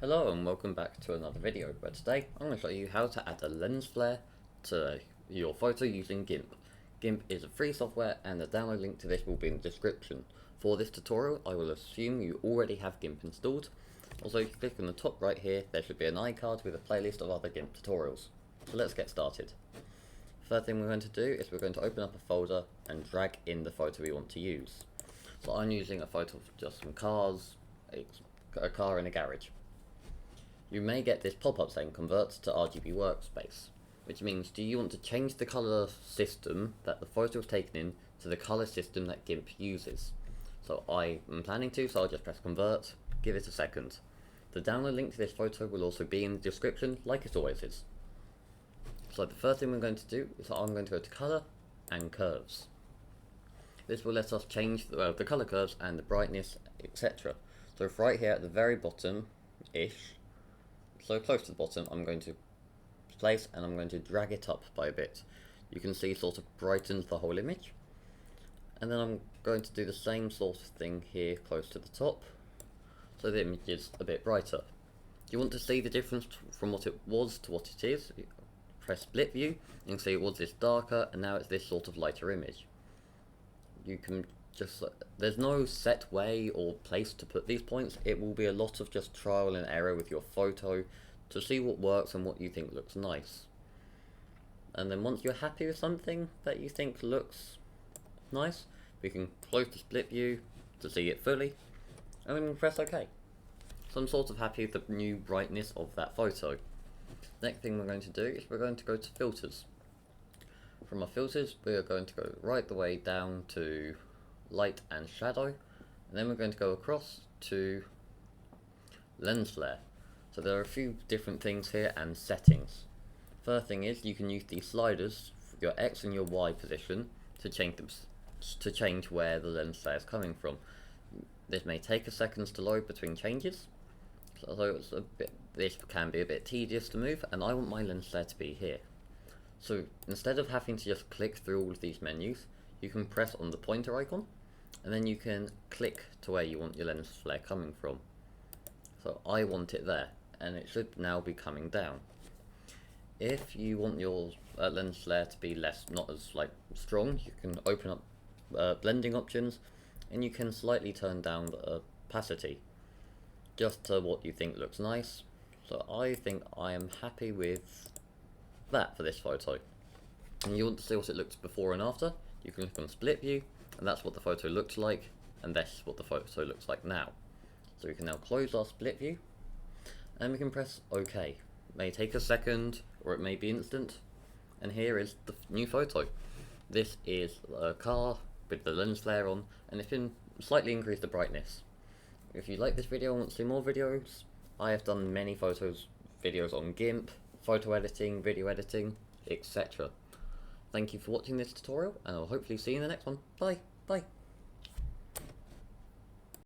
Hello and welcome back to another video, where today I'm going to show you how to add a lens flare to your photo using Gimp. Gimp is a free software and the download link to this will be in the description. For this tutorial I will assume you already have Gimp installed. Also, if you click on the top right here, there should be an iCard with a playlist of other Gimp tutorials. So let's get started. First thing we're going to do is we're going to open up a folder and drag in the photo we want to use. So I'm using a photo of just some cars, a car in a garage. You may get this pop-up saying convert to RGB workspace, which means do you want to change the color system that the photo is taken in to the color system that Gimp uses. So I am planning to, so I'll just press convert, give it a second. The download link to this photo will also be in the description like it always is. So the first thing we're going to do is I'm going to go to color and curves. This will let us change the color curves and the brightness, etc. So if right here at the very bottom-ish, so close to the bottom, I'm going to place and I'm going to drag it up by a bit. You can see sort of brightens the whole image. And then I'm going to do the same sort of thing here close to the top, so the image is a bit brighter. You want to see the difference from what it was to what it is. Press split view, you can see it was this darker and now it's this sort of lighter image. You can just, there's no set way or place to put these points. It will be a lot of just trial and error with your photo to see what works and what you think looks nice. And then once you're happy with something that you think looks nice, we can close the split view to see it fully, and then we can press OK. So I'm sort of happy with the new brightness of that photo. Next thing we're going to do is we're going to go to filters. From our filters, we are going to go right the way down to light and shadow, and then we're going to go across to lens flare. So there are a few different things here and settings. First thing is you can use these sliders, your X and your Y position, to change where the lens flare is coming from. This may take a second to load between changes, so this can be a bit tedious to move, and I want my lens flare to be here. So instead of having to just click through all of these menus, you can press on the pointer icon and then you can click to where you want your lens flare coming from. So I want it there, and it should now be coming down. If you want your lens flare to be not as strong, you can open up blending options and you can slightly turn down the opacity just to what you think looks nice. So I think I am happy with that for this photo. And you want to see what it looks before and after, you can click on split view, and that's what the photo looks like, and that's what the photo looks like now. So we can now close our split view, and we can press OK. It may take a second, or it may be instant, and here is the new photo. This is a car with the lens flare on, and it's been slightly increased the brightness. If you like this video and want to see more videos, I have done many videos on Gimp, photo editing, video editing, etc. Thank you for watching this tutorial, and I'll hopefully see you in the next one. Bye! Bye!